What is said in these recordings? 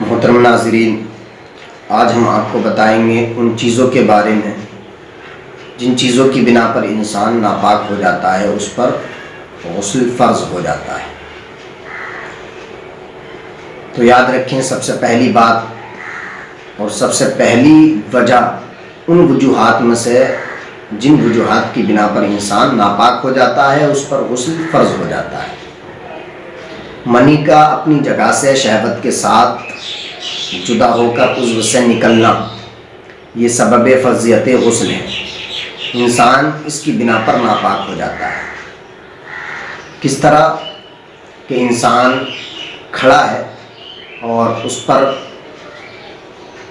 محترم ناظرین، آج ہم آپ کو بتائیں گے ان چیزوں کے بارے میں جن چیزوں کی بنا پر انسان ناپاک ہو جاتا ہے، اس پر غسل فرض ہو جاتا ہے۔ تو یاد رکھیں، سب سے پہلی بات اور سب سے پہلی وجہ ان وجوہات میں سے جن وجوہات کی بنا پر انسان ناپاک ہو جاتا ہے، اس پر غسل فرض ہو جاتا ہے۔ منی کا اپنی جگہ سے شہوت کے ساتھ جدا ہو کر عضو سے نکلنا، یہ سبب فرضیت غسل ہے۔ انسان اس کی بنا پر ناپاک ہو جاتا ہے۔ کس طرح کہ انسان کھڑا ہے اور اس پر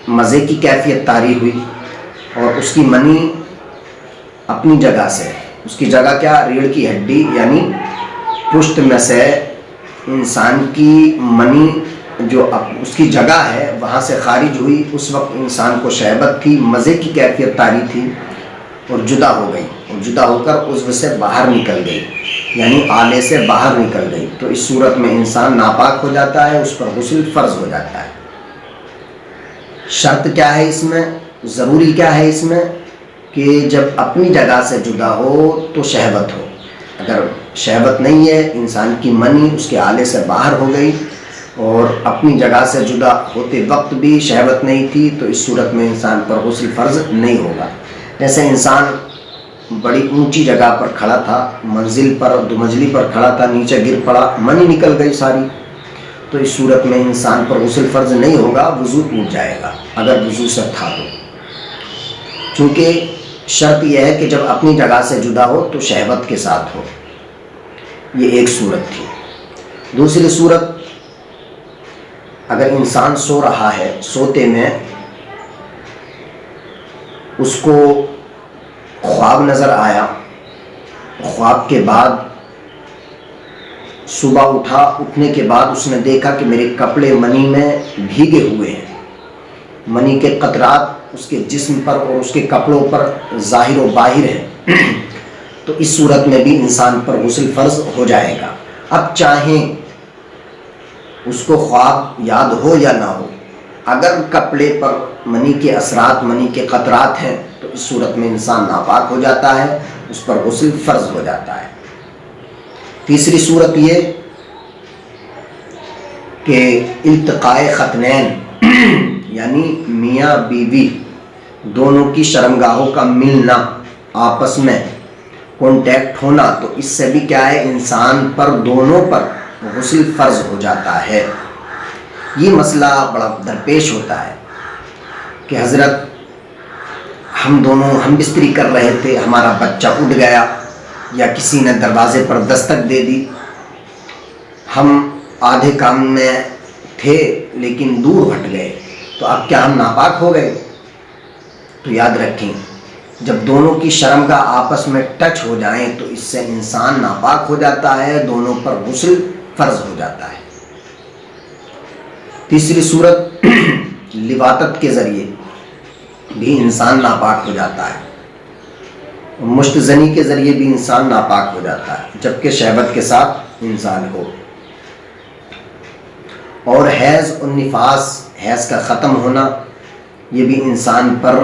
مزے کی کیفیت طاری ہوئی اور اس کی منی اپنی جگہ سے، اس کی جگہ کیا، ریڑھ کی ہڈی یعنی پشت میں سے انسان کی منی جو اس کی جگہ ہے وہاں سے خارج ہوئی۔ اس وقت انسان کو شہوت تھی، مزے کی کیفیت طاری تھی اور جدا ہو گئی، اور جدا ہو کر عضو سے باہر نکل گئی، یعنی آلے سے باہر نکل گئی۔ تو اس صورت میں انسان ناپاک ہو جاتا ہے، اس پر غسل فرض ہو جاتا ہے۔ شرط کیا ہے اس میں، ضروری کیا ہے اس میں، کہ جب اپنی جگہ سے جدا ہو تو شہوت ہو۔ اگر شہوت نہیں ہے، انسان کی منی اس کے آلے سے باہر ہو گئی اور اپنی جگہ سے جدا ہوتے وقت بھی شہوت نہیں تھی، تو اس صورت میں انسان پر غسل فرض نہیں ہوگا۔ جیسے انسان بڑی اونچی جگہ پر کھڑا تھا، منزل پر، دومنزلی پر کھڑا تھا، نیچے گر پڑا، منی نکل گئی ساری، تو اس صورت میں انسان پر غسل فرض نہیں ہوگا، وضو ٹوٹ جائے گا اگر وضو سے تھا تو۔ چونکہ شرط یہ ہے کہ جب اپنی جگہ سے جدا ہو تو شہوت کے ساتھ ہو۔ یہ ایک صورت تھی۔ دوسری صورت، اگر انسان سو رہا ہے، سوتے میں اس کو خواب نظر آیا، خواب کے بعد صبح اٹھا، اٹھنے کے بعد اس نے دیکھا کہ میرے کپڑے منی میں بھیگے ہوئے ہیں، منی کے قطرات اس کے جسم پر اور اس کے کپڑوں پر ظاہر و باہر ہیں، تو اس صورت میں بھی انسان پر غسل فرض ہو جائے گا۔ اب چاہیں اس کو خواب یاد ہو یا نہ ہو، اگر کپڑے پر منی کے اثرات، منی کے قطرات ہیں، تو اس صورت میں انسان ناپاک ہو جاتا ہے، اس پر غسل فرض ہو جاتا ہے۔ تیسری صورت یہ کہ التقاء ختنین یعنی میاں بیوی دونوں کی شرمگاہوں کا ملنا، آپس میں کانٹیکٹ ہونا، تو اس سے بھی کیا ہے، انسان پر، دونوں پر غسل فرض ہو جاتا ہے۔ یہ مسئلہ بڑا درپیش ہوتا ہے کہ حضرت ہم دونوں ہم بستری کر رہے تھے، ہمارا بچہ اٹھ گیا یا کسی نے دروازے پر دستک دے دی، ہم آدھے کام میں تھے لیکن دور ہٹ گئے، تو اب کیا ہم ناپاک ہو گئے؟ تو یاد رکھیں، جب دونوں کی شرمگاہ آپس میں ٹچ ہو جائیں تو اس سے انسان ناپاک ہو جاتا ہے، دونوں پر غسل فرض ہو جاتا ہے۔ تیسری صورت، لواطت کے ذریعے بھی انسان ناپاک ہو جاتا ہے، مشت زنی کے ذریعے بھی انسان ناپاک ہو جاتا ہے، جبکہ شہوت کے ساتھ انسان ہو۔ اور حیض اور نفاس، حیض کا ختم ہونا، یہ بھی انسان پر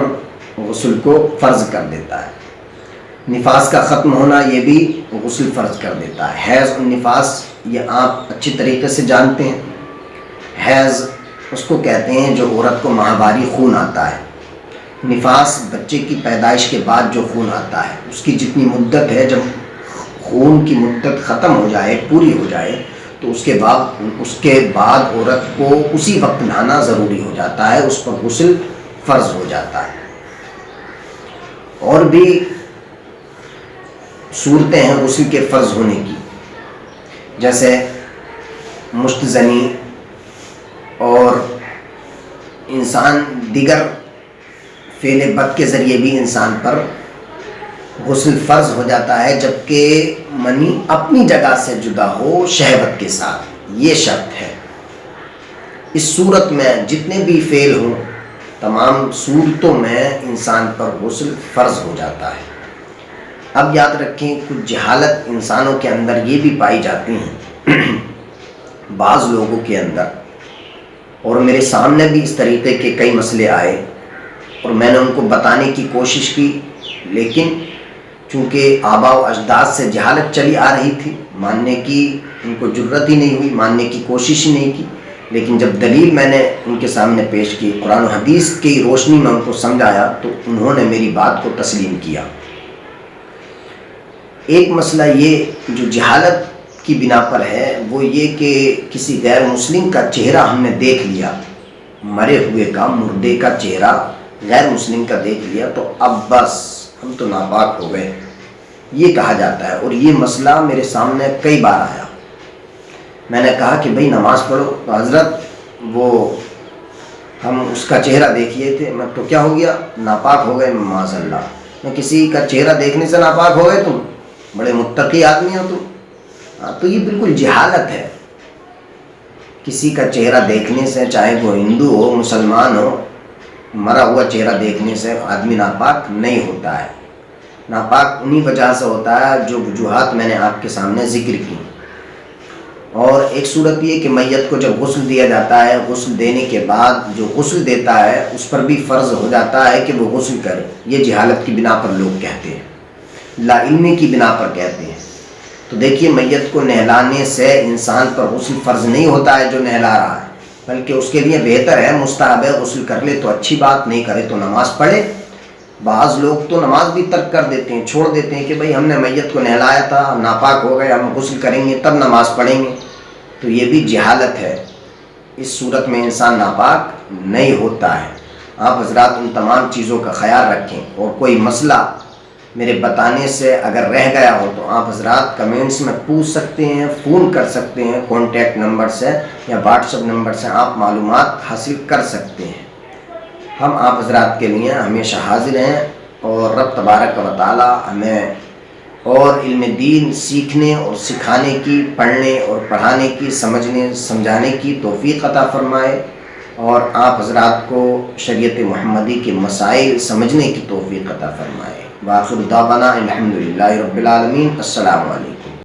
غسل کو فرض کر دیتا ہے۔ نفاس کا ختم ہونا یہ بھی غسل فرض کر دیتا ہے۔ حیض اور نفاس یہ آپ اچھی طریقے سے جانتے ہیں۔ حیض اس کو کہتے ہیں جو عورت کو ماہواری خون آتا ہے، نفاس بچے کی پیدائش کے بعد جو خون آتا ہے، اس کی جتنی مدت ہے، جب خون کی مدت ختم ہو جائے، پوری ہو جائے، تو اس کے بعد عورت کو اسی وقت نہانا ضروری ہو جاتا ہے، اس پر غسل فرض ہو جاتا ہے۔ اور بھی صورتیں ہیں غسل کے فرض ہونے کی، جیسے مشت زنی، اور انسان دیگر فعل بد کے ذریعے بھی انسان پر غسل فرض ہو جاتا ہے، جبکہ منی اپنی جگہ سے جدا ہو شہوت کے ساتھ، یہ شرط ہے۔ اس صورت میں جتنے بھی فعل ہوں، تمام صورتوں میں انسان پر غسل فرض ہو جاتا ہے۔ اب یاد رکھیں، کچھ جہالت انسانوں کے اندر یہ بھی پائی جاتی ہیں، بعض لوگوں کے اندر اور میرے سامنے بھی اس طریقے کے کئی مسئلے آئے اور میں نے ان کو بتانے کی کوشش کی، لیکن چونکہ آباء و اجداد سے جہالت چلی آ رہی تھی، ماننے کی ان کو جرت ہی نہیں ہوئی، ماننے کی کوشش ہی نہیں کی۔ لیکن جب دلیل میں نے ان کے سامنے پیش کی، قرآن و حدیث کی روشنی میں ان کو سمجھایا، تو انہوں نے میری بات کو تسلیم کیا۔ ایک مسئلہ یہ جو جہالت کی بنا پر ہے وہ یہ کہ کسی غیر مسلم کا چہرہ ہم نے دیکھ لیا، مرے ہوئے کا، مردے کا چہرہ غیر مسلم کا دیکھ لیا تو اب بس ہم تو ناپاک ہو گئے، یہ کہا جاتا ہے۔ اور یہ مسئلہ میرے سامنے کئی بار آیا۔ میں نے کہا کہ بھئی نماز پڑھو، تو حضرت وہ ہم اس کا چہرہ دیکھیے تھے، میں تو کیا ہو گیا، ناپاک ہو گئے، معاذ اللہ۔ میں کسی کا چہرہ دیکھنے سے ناپاک ہو گئے تم؟ بڑے متقی آدمی ہو تم۔ تو یہ بالکل جہالت ہے۔ کسی کا چہرہ دیکھنے سے، چاہے وہ ہندو ہو، مسلمان ہو، مرا ہوا چہرہ دیکھنے سے آدمی ناپاک نہیں ہوتا ہے۔ ناپاک انہی وجہ سے ہوتا ہے جو وجوہات میں نے آپ کے سامنے ذکر کی۔ اور ایک صورت یہ کہ میت کو جب غسل دیا جاتا ہے، غسل دینے کے بعد جو غسل دیتا ہے اس پر بھی فرض ہو جاتا ہے کہ وہ غسل کرے، یہ جہالت کی بنا پر لوگ کہتے ہیں، لا علمی کی بنا پر کہتے ہیں۔ تو دیکھیے میت کو نہلانے سے انسان پر غسل فرض نہیں ہوتا ہے جو نہلا رہا ہے، بلکہ اس کے لیے بہتر ہے، مستحب ہے، غسل کر لے تو اچھی بات، نہیں کرے تو نماز پڑھے۔ بعض لوگ تو نماز بھی ترک کر دیتے ہیں، چھوڑ دیتے ہیں کہ بھئی ہم نے میت کو نہلایا تھا، ہم ناپاک ہو گئے، ہم غسل کریں گے تب نماز پڑھیں گے، تو یہ بھی جہالت ہے۔ اس صورت میں انسان ناپاک نہیں ہوتا ہے۔ آپ حضرات ان تمام چیزوں کا خیال رکھیں، اور کوئی مسئلہ میرے بتانے سے اگر رہ گیا ہو تو آپ حضرات کمنٹس میں پوچھ سکتے ہیں، فون کر سکتے ہیں، کانٹیکٹ نمبر سے یا واٹس ایپ نمبر سے آپ معلومات حاصل کر سکتے ہیں۔ ہم آپ حضرات کے لیے ہمیشہ حاضر ہیں، اور رب تبارک و تعالی ہمیں اور علم دین سیکھنے اور سکھانے کی، پڑھنے اور پڑھانے کی، سمجھنے سمجھانے کی توفیق عطا فرمائے، اور آپ حضرات کو شریعت محمدی کے مسائل سمجھنے کی توفیق عطا فرمائے۔ وآخر دعوانا الحمدللہ رب العالمین۔ السلام علیکم۔